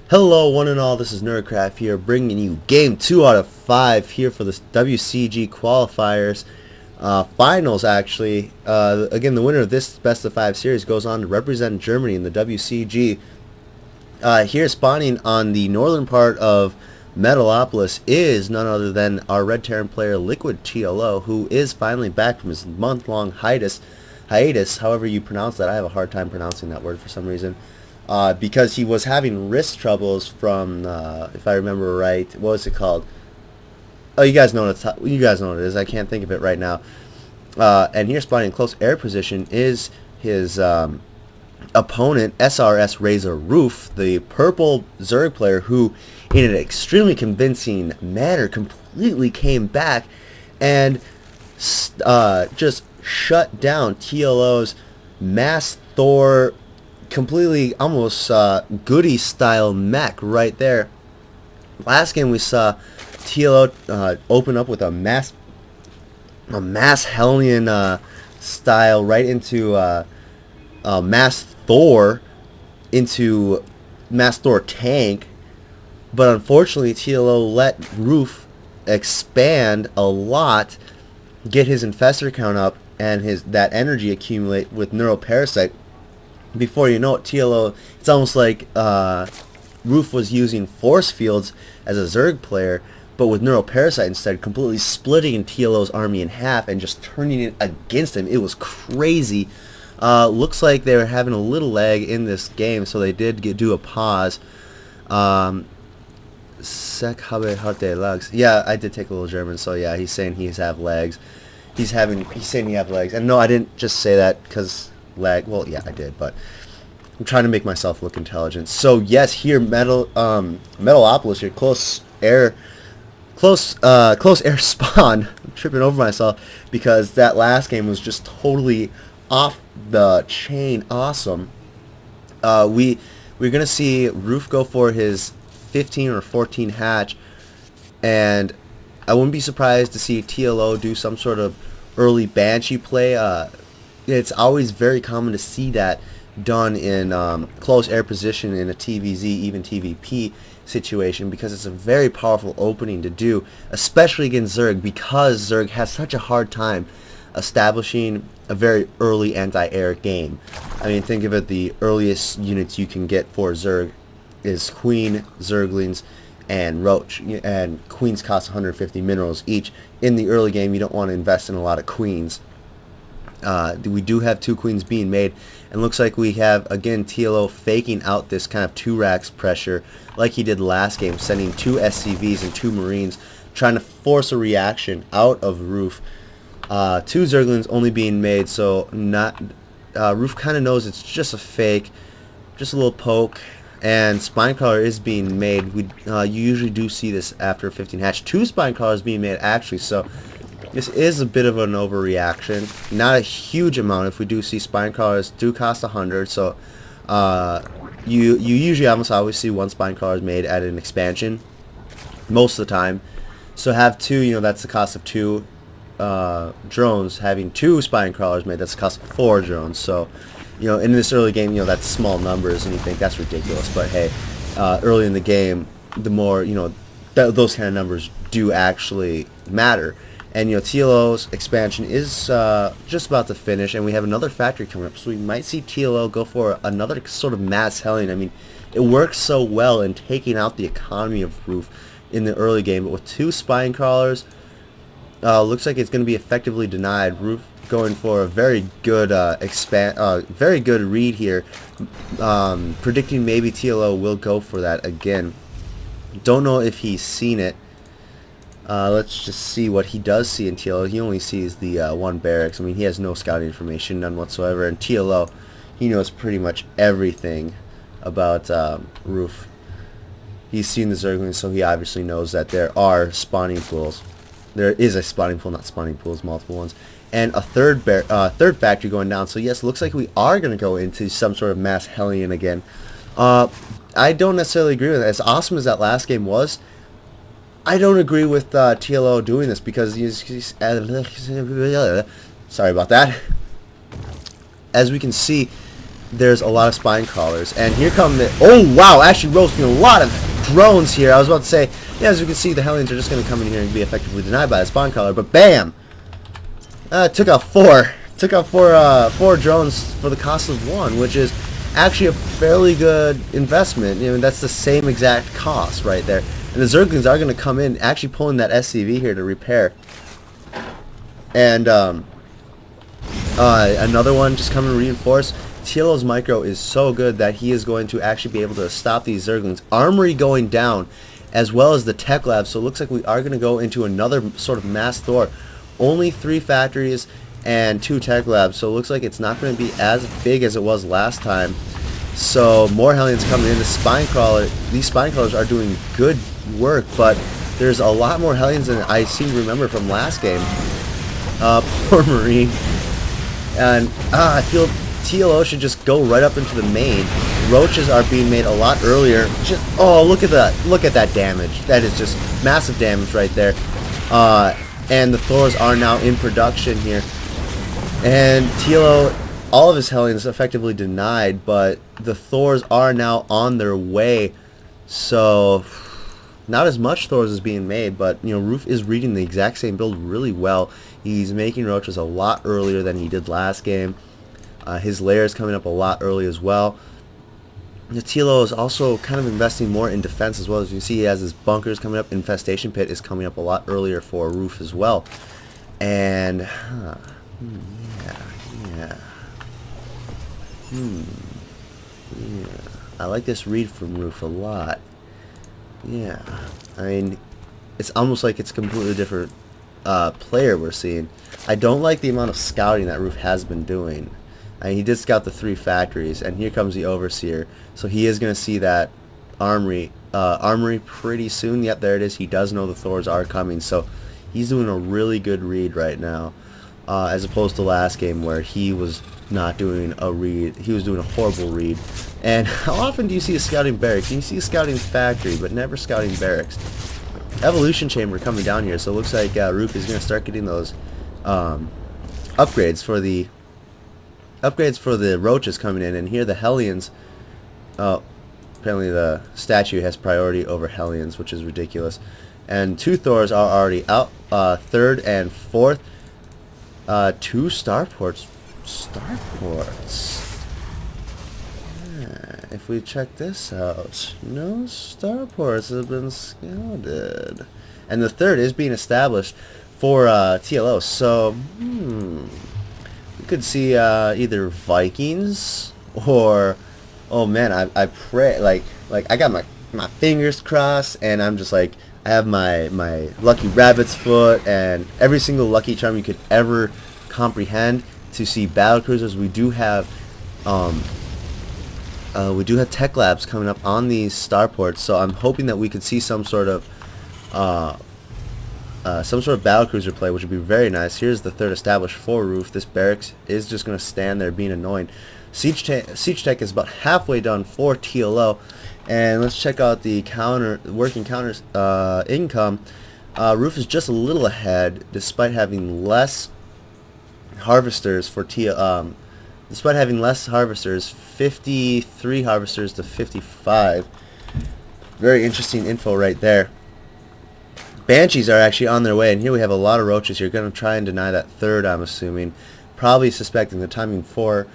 Hello one and all, this is Nerdcraft here, bringing you game 2 out of 5 here for the WCG qualifiers. Finals actually. Again, the winner of this best of 5 series goes on to represent Germany in the WCG. Here spawning on the northern part of Metalopolis is none other than our Red Terran player LiquidTLO, who is finally back from his month-long hiatus, however you pronounce that. I have a hard time pronouncing that word for some reason. Because he was having wrist troubles from, if I remember right, what was it called? Oh, you guys know what it is. I can't think of it right now. And here, spawning in close air position is his opponent, srsRAZERroof, the purple Zerg player, who, in an extremely convincing manner, completely came back and just shut down TLO's Mass Thor. Completely almost Goody style mech right there. Last game we saw TLO open up with a mass Hellion style right into Mass Thor, into Mass Thor tank, but unfortunately TLO let Roof expand a lot, get his infestor count up, and that energy accumulate with Neuroparasite. Before you know it, TLO, it's almost like Roof was using force fields as a Zerg player, but with Neuroparasite instead, completely splitting TLO's army in half and just turning it against him. It was crazy. Looks like they were having a little lag in this game, so they did do a pause. Sek habe hatte lags. Yeah, I did take a little German, so yeah, he's saying he's have lags. He's saying he have legs. And no, I didn't just say that because lag. Well, yeah, I did, but I'm trying to make myself look intelligent. So yes, here Metalopolis, your close air spawn. I'm tripping over myself because that last game was just totally off the chain awesome. We're gonna see Roof go for his 15 or 14 hatch, and I wouldn't be surprised to see TLO do some sort of early Banshee play. It's always very common to see that done in close air position in a TVZ, even TVP situation, because it's a very powerful opening to do, especially against Zerg, because Zerg has such a hard time establishing a very early anti-air game. I mean, think of it, the earliest units you can get for Zerg is Queen, Zerglings, and Roach, and Queens cost 150 minerals each. In the early game, you don't want to invest in a lot of Queens. We do have 2 Queens being made, and looks like we have, again, TLO faking out this kind of 2 racks pressure like he did last game, sending 2 SCVs and 2 Marines, trying to force a reaction out of Roof. 2 Zerglings only being made, so not Roof kind of knows it's just a fake, just a little poke. And Spinecrawler is being made. You usually do see this after 15 hatch. 2 Spinecrawlers being made actually, so this is a bit of an overreaction. Not a huge amount. If we do see Spinecrawlers do cost 100, so you usually almost always see 1 Spinecrawler made at an expansion most of the time. So have 2, that's the cost of 2 drones. Having 2 Spinecrawlers made, that's the cost of 4 drones. So in this early game, that's small numbers, and you think that's ridiculous. But hey, early in the game, the more, those kind of numbers do actually matter. And, TLO's expansion is just about to finish, and we have another factory coming up. So we might see TLO go for another sort of mass helling. I mean, it works so well in taking out the economy of Roof in the early game. But with 2 spine crawlers, looks like it's going to be effectively denied. Roof going for a very good very good read here, predicting maybe TLO will go for that again. Don't know if he's seen it. Let's just see what he does see in TLO. He only sees the 1 barracks. I mean, he has no scouting information, none whatsoever. And TLO, he knows pretty much everything about Roof. He's seen the Zerglings, so he obviously knows that there are spawning pools. There is a spawning pool, not spawning pools, multiple ones. And a third factory going down. So yes, looks like we are going to go into some sort of mass Hellion again. I don't necessarily agree with it. As awesome as that last game was, I don't agree with TLO doing this, because sorry about that. As we can see, there's a lot of spine crawlers, and here come the, oh wow, actually roasting a lot of drones here. I was about to say, yeah, as you can see, the Hellions are just going to come in here and be effectively denied by a spine crawler, but bam, took out four drones for the cost of one, which is actually a fairly good investment. You know, that's the same exact cost right there. And the Zerglings are going to come in, actually pulling that SCV here to repair. And another one just coming to reinforce. TLO's micro is so good that he is going to actually be able to stop these Zerglings. Armory going down, as well as the tech lab. So it looks like we are going to go into another sort of mass Thor. Only 3 factories and 2 tech labs, so it looks like it's not going to be as big as it was last time. So more Hellions coming in. The spine crawler, these spine crawlers are doing good work, but there's a lot more Hellions than I seem to remember from last game. Poor Marine. And I feel TLO should just go right up into the main. Roaches are being made a lot earlier. Just, oh, look at that damage. That is just massive damage right there. And the Thors are now in production here. And TLO, all of his Hellions effectively denied, but the Thors are now on their way. So not as much Thors is being made, but you know, Roof is reading the exact same build really well. He's making roaches a lot earlier than he did last game. His lair is coming up a lot early as well. The TLO is also kind of investing more in defense as well. As you can see, he has his bunkers coming up. Infestation Pit is coming up a lot earlier for Roof as well. And yeah. I like this read from Roof a lot. Yeah, I mean, it's almost like it's a completely different player we're seeing. I don't like the amount of scouting that Roof has been doing. I mean, he did scout the 3 factories, and here comes the Overseer. So he is going to see that armory pretty soon. Yep, there it is. He does know the Thors are coming, so he's doing a really good read right now, as opposed to last game where he was not doing a read. He was doing a horrible read. And how often do you see a scouting barracks? You see a scouting factory, but never scouting barracks. Evolution chamber coming down here, so it looks like Roof is going to start getting those upgrades for the roaches coming in. And here the Hellions, apparently the statue has priority over Hellions, which is ridiculous. And 2 Thors are already out, 3rd and 4th. 2 starports. If we check this out, no starports have been scouted, and the 3rd is being established for TLO. So we could see either Vikings or, oh man, I pray, like I got my fingers crossed, and I'm just like, I have my lucky rabbit's foot and every single lucky charm you could ever comprehend to see battle cruisers. We do have tech labs coming up on these starports, so I'm hoping that we could see some sort of battle cruiser play, which would be very nice. Here's the 3rd established for Roof. This barracks is just going to stand there being annoying. Siege tech is about halfway done for TLO, and let's check out the working counters income. Roof is just a little ahead, despite having less harvesters for despite having less harvesters, 53 harvesters to 55. Very interesting info right there. Banshees are actually on their way, and here we have a lot of roaches. You're going to try and deny that 3rd, I'm assuming. Probably suspecting the timing for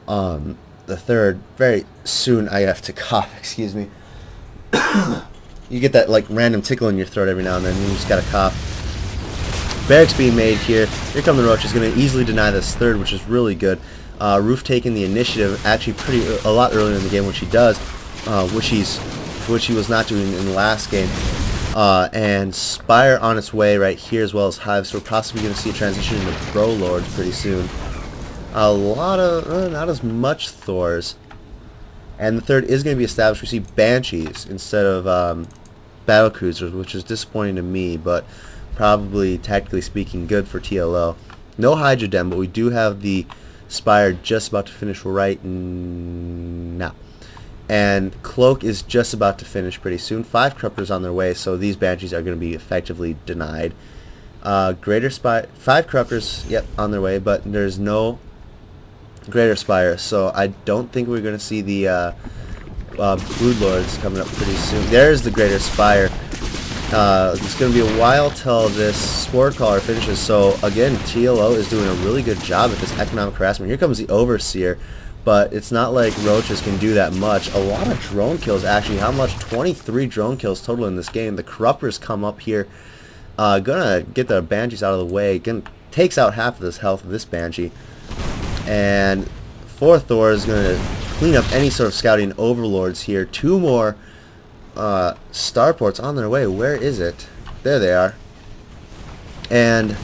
the 3rd. Very soon I have to cough, excuse me. You get that like random tickle in your throat every now and then, and you just got to cough. Barracks being made here. Here come the roaches. Going to easily deny this 3rd, which is really good. Roof taking the initiative actually a lot earlier in the game, which he does, which he was not doing in the last game. And Spire on its way right here, as well as Hive, so we're possibly going to see a transition into Bro Lords pretty soon. A lot of, not as much Thors. And the 3rd is going to be established. We see Banshees instead of Battle Cruisers, which is disappointing to me, but probably, tactically speaking, good for TLO. No Hydra Den, but we do have the Spire just about to finish right now. And Cloak is just about to finish pretty soon. 5 Corruptors on their way, so these Banshees are going to be effectively denied. Greater Spire, 5 Corruptors, yep, on their way, but there's no Greater Spire. So I don't think we're going to see the Broodlords coming up pretty soon. There's the Greater Spire. It's going to be a while till this Spore Caller finishes. So again, TLO is doing a really good job at this economic harassment. Here comes the Overseer, but it's not like roaches can do that much. A lot of drone kills, actually. How much? 23 drone kills total in this game. The Corruptors come up here. Gonna get the Banshees out of the way. Takes out half of this health of this Banshee. And 4 Thor is going to clean up any sort of scouting overlords here. 2 more starports on their way. Where is it? There they are. And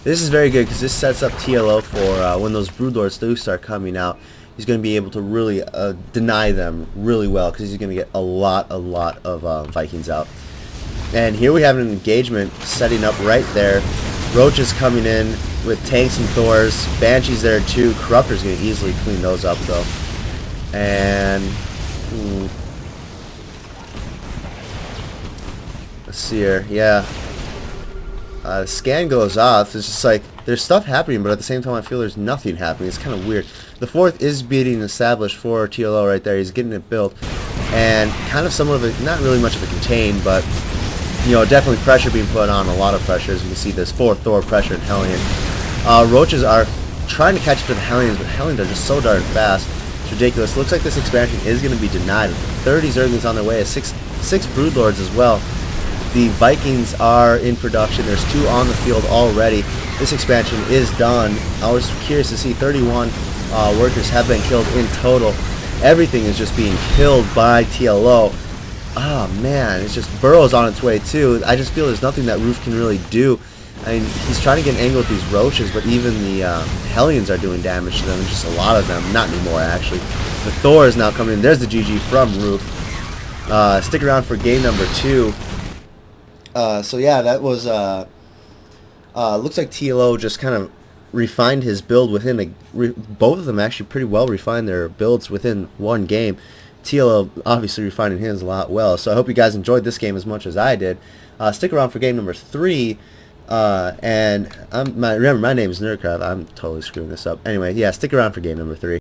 this is very good because this sets up TLO for when those Broodlords do start coming out. He's going to be able to really deny them really well because he's going to get a lot of Vikings out. And here we have an engagement setting up right there. Roaches coming in with tanks and Thors. Banshees there too. Corruptor's going to easily clean those up though. And let's see here. Yeah. The scan goes off. It's just like there's stuff happening, but at the same time I feel there's nothing happening. It's kind of weird. The 4th is being established for TLO right there. He's getting it built. And kind of somewhat of a, not really much of a contain, but you know, definitely pressure being put on, a lot of pressure. As you can see, this 4 Thor pressure and Hellion. Roaches are trying to catch up to the Hellions, but Hellions are just so darn fast. It's ridiculous. Looks like this expansion is going to be denied. 30 Zerglings on their way, 6 Broodlords as well. The Vikings are in production. There's 2 on the field already. This expansion is done. I was curious to see 31 workers have been killed in total. Everything is just being killed by TLO. Oh man, it's just Burrow's on its way too. I just feel there's nothing that Roof can really do. I mean, he's trying to get an angle with these roaches, but even the Hellions are doing damage to them. Just a lot of them. Not anymore, actually. The Thor is now coming in. There's the GG from Roof. Stick around for game number 2. So yeah, that was looks like TLO just kind of refined his build within both of them actually pretty well refined their builds within one game. TLO obviously refining his a lot well. So I hope you guys enjoyed this game as much as I did. Stick around for game number 3. And remember, my name is Nerdcraft. I'm totally screwing this up. Anyway, yeah, stick around for game number 3.